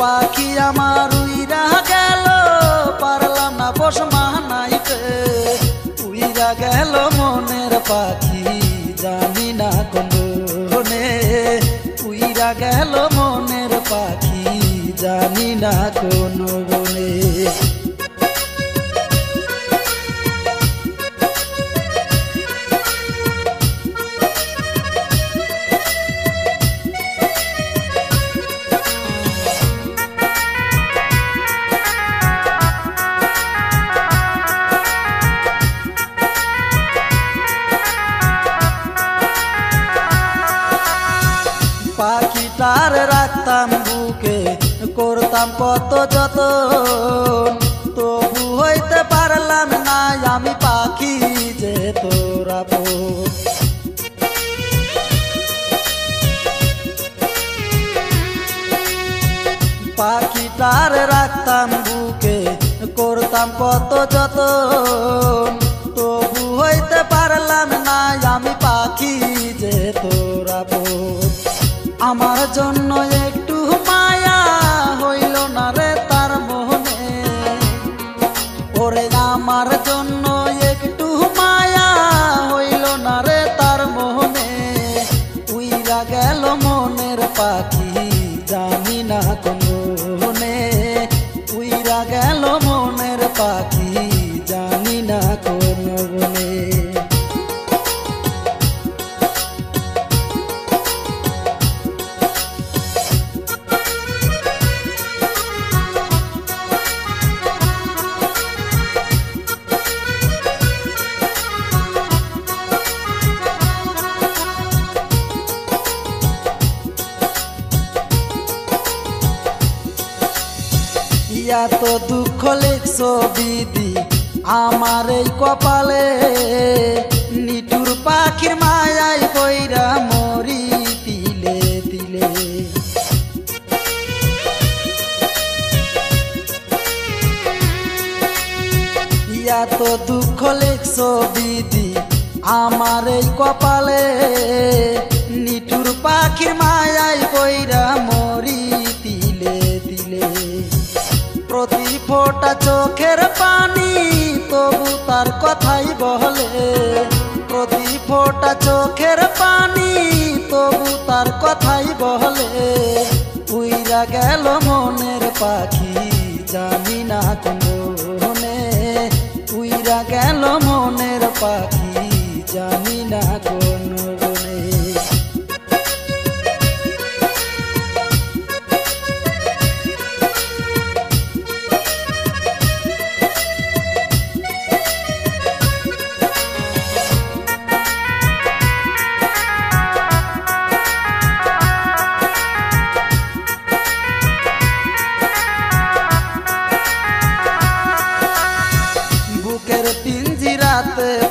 পাখি আমার উইরা গেল পারলাম না পোষ মানাইতে উইরা গেল মনের পাখি জানি না কোনে উইরা গেল মনের পাখি জানি না কোন বনে পাখিটার রাখতাম বুকে করতাম কত যতন তবু হইতে পারলাম না আমি পাখি যে তোরা পাখিটার রাখতাম বুকে করতাম কত যতন তবু হইতে পারলাম না আমি পাখি যে তোরা আমার জন্য একটু মায়া হইল না রে তার মনে ওরে আমার জন্য একটু মায়া হইল না রে তার মনে উইরা গেল মনের পাখি জানি না কোনে উইরা গেল মনের পাখি জানি না কোন বনে এত দুঃখ লিখছো দিদি আমার এই কপালে নিঠুর পাখির মায়ায় কইরা মরি তিলে তিলে এত দুঃখ লিখছো দিদি আমার এই কপালে নিঠুর পাখির মায়ায় কইরা মরি তিলে তিলে প্রতি ফোঁটা চোখের পানি তবু তার কথাই বলে প্রতি ফোঁটা চোখের পানি তবু তার কথাই বলে উইরা গেল মনের পাখি জানি না কোনে উইরা গেল মনের পাখি জানি না কোন বনে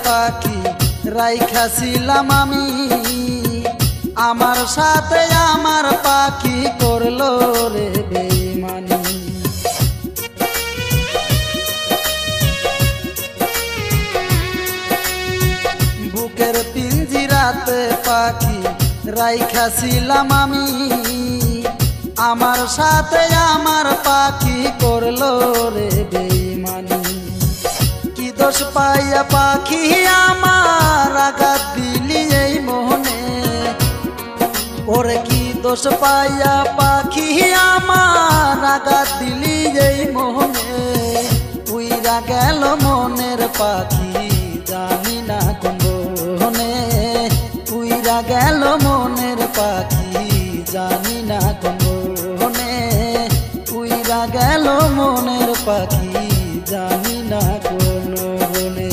পাখি রাইখাছিলাম আমি আমার সাথে আমার পাখি করলো রে বেঈমানি বুকের পিঞ্জিরাতে পাখি রাইখাছিলাম আমি আমার সাথে আমার পাখি করলো রে বেঈমানি দোষ পাইয়া পাখি আমার আঘাত দিলি এই মোহনে ওরে কি দোষ পাইয়া পাখি আমার আঘাত দিলি এই মোহনে উইরা গেল মনের পাখি জানি না কোন বনে উইরা গেল মনের পাখি জানি না কোন বনে উইরা গেল মনের পাখি জানি না কোন বনে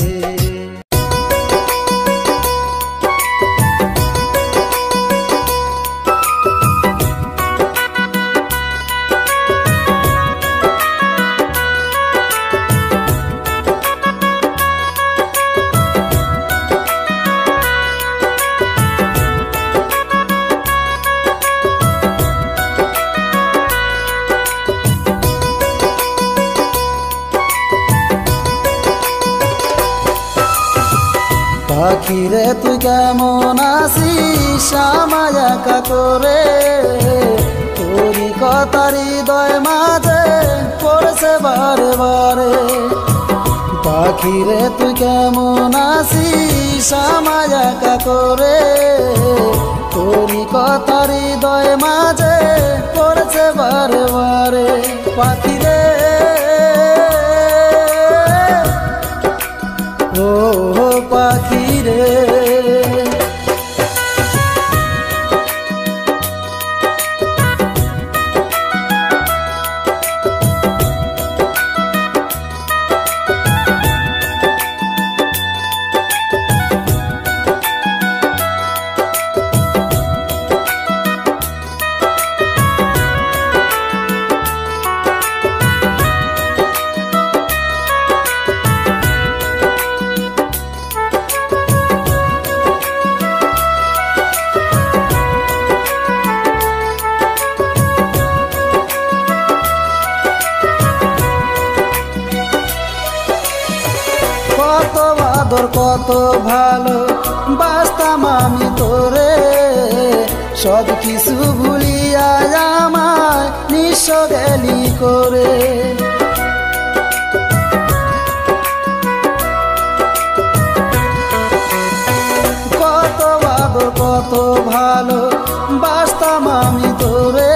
পাখিরে তুই কেমন আছিস আমায় একা করে তোরি কথা হৃদয় মাঝে পড়ছে বারে বারে। পাখিরে তুই কেমন আছিস আমায় একা করে, তোরি কথা হৃদয় মাঝে পড়ছে বারে বারে। পাখিরে ও পাখিরে কত আদর কত ভালো বাসতাম আমি তোরে, সব কিছু ভুলিয়া আমায় নিঃস্ব গেলি করে। কত আদর কত ভালো বাসতাম আমি তোরে,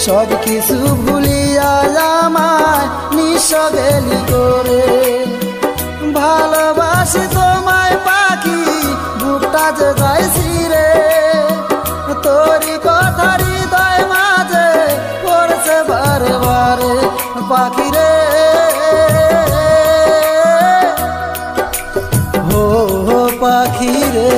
সব কিছু ভুলিয়া আমায় নিঃস্ব গেলি করে। ভালোবাসি তোমায় পাখি বুকটা যে যাইছি রে, তোরি কথা হৃদয় মাঝে পড়ছে বারে বারে। পাখি রে ও পাখি রে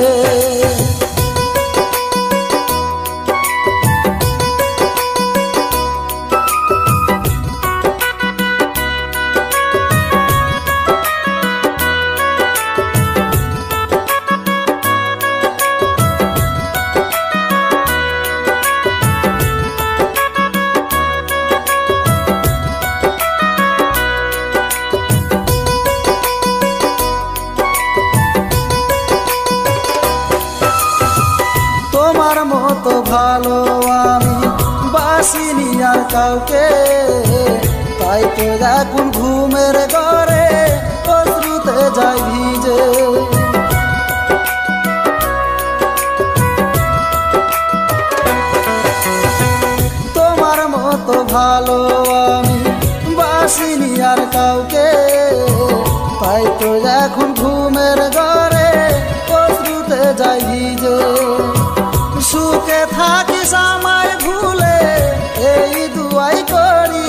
তোমার মতো ভালো আমি বাসিনি আর কাউকে, তাই তো এখন ঘুমের ঘরে অশ্রুতে যাই ভিজে। তোমার মতো ভালো আমি বাসিনি আর কাউকে, তাই তো এখন ঘুমের ঘরে অশ্রুতে যাই ভিজে। সুখে থাকিস আমায় ভুলে এই দুয়াই করি,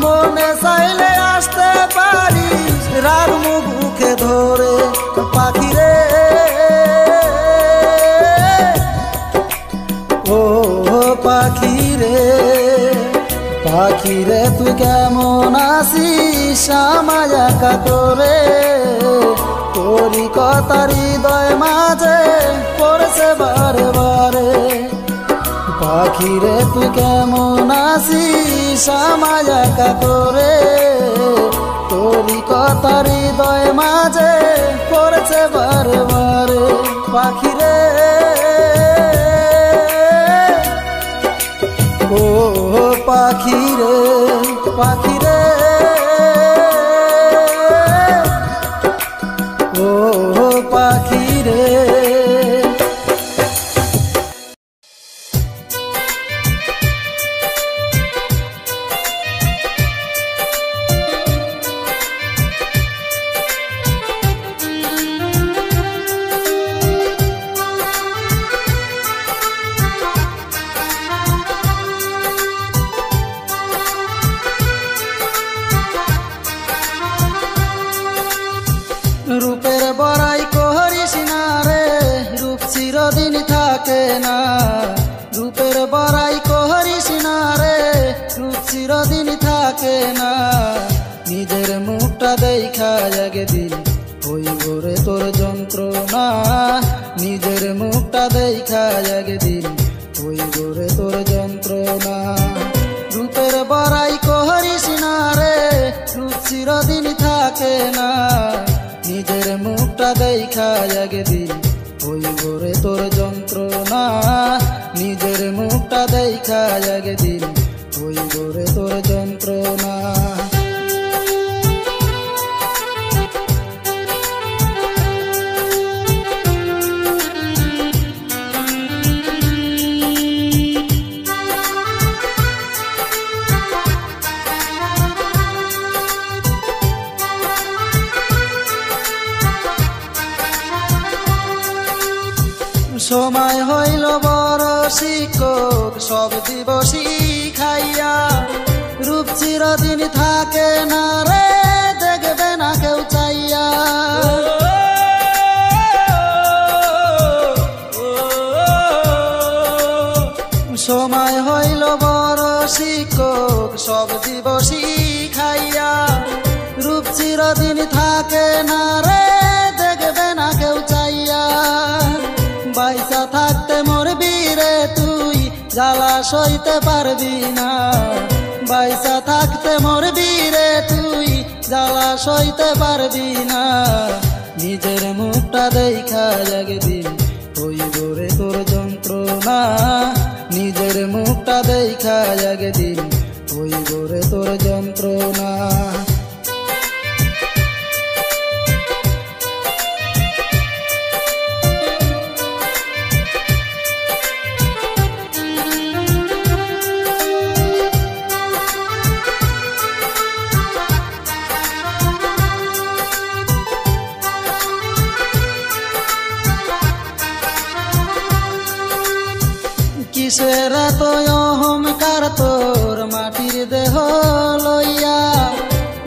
মনে চাইলে আসতে পারিস রাখবো বুকে ধরে। পাখি রে ও পাখি রে পাখি রে তুই কেমন আছিস আমায় একা করে, তোরি কথা হৃদয় মাঝে পড়ছে বারে বারে। পাখি রে তুই কেমন আছিস আমায় একা করে, তোরি কথা হৃদয় মাঝে পড়ছে বারে বারে। পাখি রে ও পাখি রে পাখি রে ও পাখি রে। রূপের বড়াই করিস না রে, রূপ চিরদিন থাকে না। রূপের বড়াই করিস না রে, রূপ চিরদিন থাকে না। নিজের মুখটা দেখা একদিন হইব রে তোর যন্ত্রণা, নিজের মুখটা দেখা একদিন হইব রে তোর যন্ত্রণা। রূপের বড়াই করিস না রে, রূপ চিরদিন থাকে না। নিজের মুখটা দেখা একদিন হইব রে তোর যন্ত্রণা, নিজের মুখটা মুখটা দেখা একদিন হইব রে তোর যন্ত্রণা। সময় হইল বড় শিক্ষক সব দিব শিখাইয়া, রূপ চিরদিন থাকে না রে দেখবে না কেউ চাইয়া। সময় হইল বড় শিক্ষক সব দিব শিখাইয়া, রূপ চিরদিন থাকে না রে দেখবে না কেউ চাইয়া। বাইসা থাকতে মরবি রে তুই জ্বালা সইতে পারবি না, বাইসা থাকতে মরবি রে তুই জ্বালা সইতে পারবি না। নিজের মুখটা দেখা একদিন হইব রে তোর যন্ত্রণা, নিজের মুখটা দেখা একদিন হইব রে তোর যন্ত্রণা। কিসের তো অহংকার তোর মাটির দেহ লইয়া,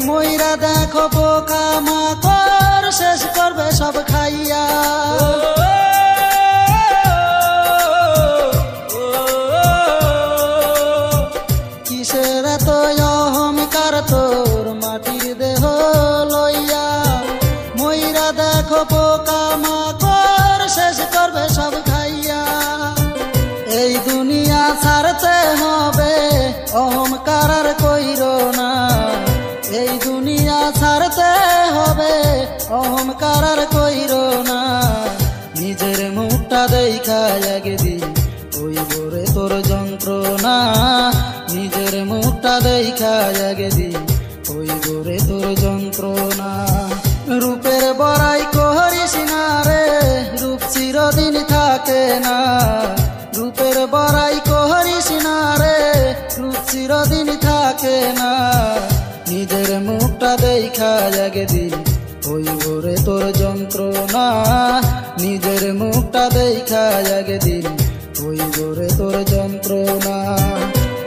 মইরা দেখো পোকা মাকড় শেষ করবে সব খাইয়া। কিসের তো অহংকার তোর মাটির দেহ লইয়া, মইরা দেখো পোকা মাকড় শেষ করবে সব খাইয়া। এই দুনিয়া ছাড়তে হবে অহংকার আর কইরো না, এই দুনিয়া ছাড়তে হবে অহংকার আর কইরো না। নিজের মুখটা দেখা একদিন হইব রে তোর যন্ত্রণা, নিজের মুখটা দেখা একদিন হইব রে তোর যন্ত্রণা। রূপের বড়াই করিস না রে রূপ চিরদিন থাকে না, রূপের বড়াই করিস না রে রূপ চিরদিন থাকে না। নিজের মুখটা দেখা একদিন হইব রে তোর যন্ত্রণা, নিজের মুখটা দেখা একদিন হইব রে তোর যন্ত্রণা।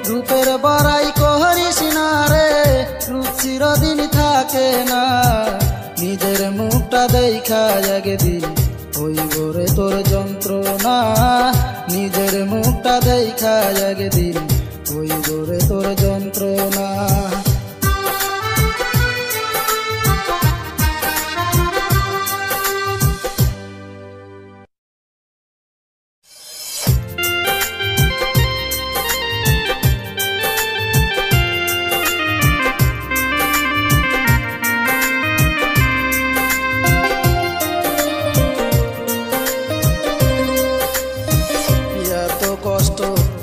রূপের বড়াই করিস না রে রূপ চিরদিন থাকে না, নিজের মুখটা দেখা একদিন হইব রে তোর যন্ত্রণা, নিজের মুখটা দেখা একদিন হইব রে তোর যন্ত্রণা।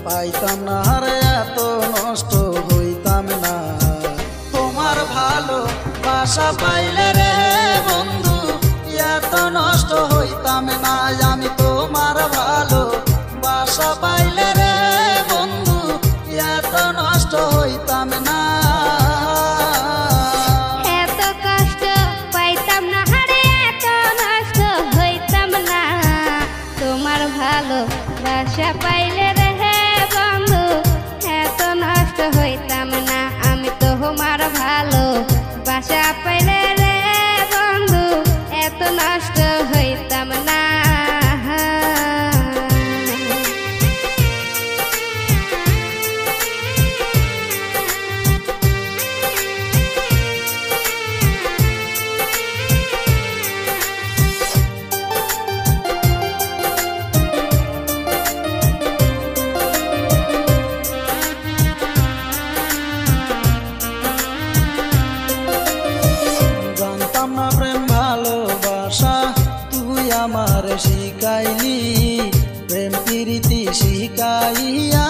পাইতাম না রে এত নষ্ট হইতাম না, তোমার ভালো বাসা পাইলে রে বন্ধু এত নষ্ট হইতাম না। আমি তোমার ভালো বাসা পাইলে রে বন্ধু এত নষ্ট হইতাম না। এত কষ্ট পাইতাম না রে এত নষ্ট হইতাম না, তোমার ভালো বাসা পাইলে রে বন্ধু এত নষ্ট হইতাম না। আমি তোমার ভালো বাসা পাইলে রে বন্ধু এত নষ্ট হইতাম না। আমার শিখাইলি প্রেম প্রীতি শিখাইয়া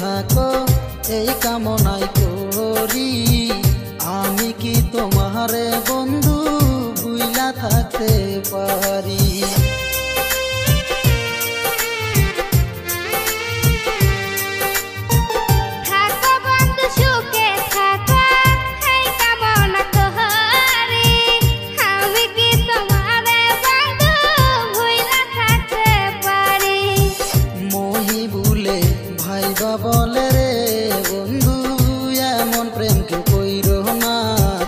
থাকো এই কামনাই করি। আমি কি তোমারে বন্ধু ভুইলা থাকতে পারি? থাকো বন্ধু সুখে থাকো এই কামনা করি। আমি কি তোমারে বন্ধু ভুইলা থাকতে পারি? মহিবুলে ভাইবা বলে রে বন্ধু এমন প্রেম কেউ কইরো না।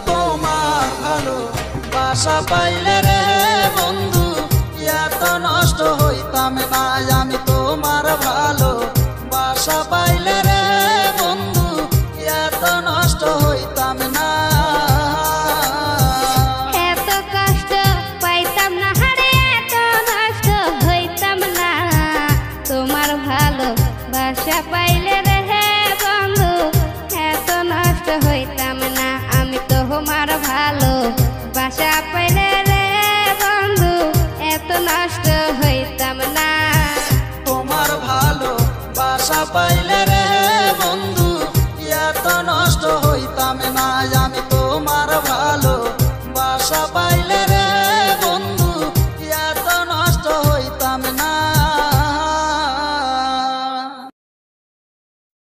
তোমার ভালো বাসা পাইলে রে বন্ধু এত নষ্ট হইতাম না। আমি তোমার ভালো বাসা পাইলে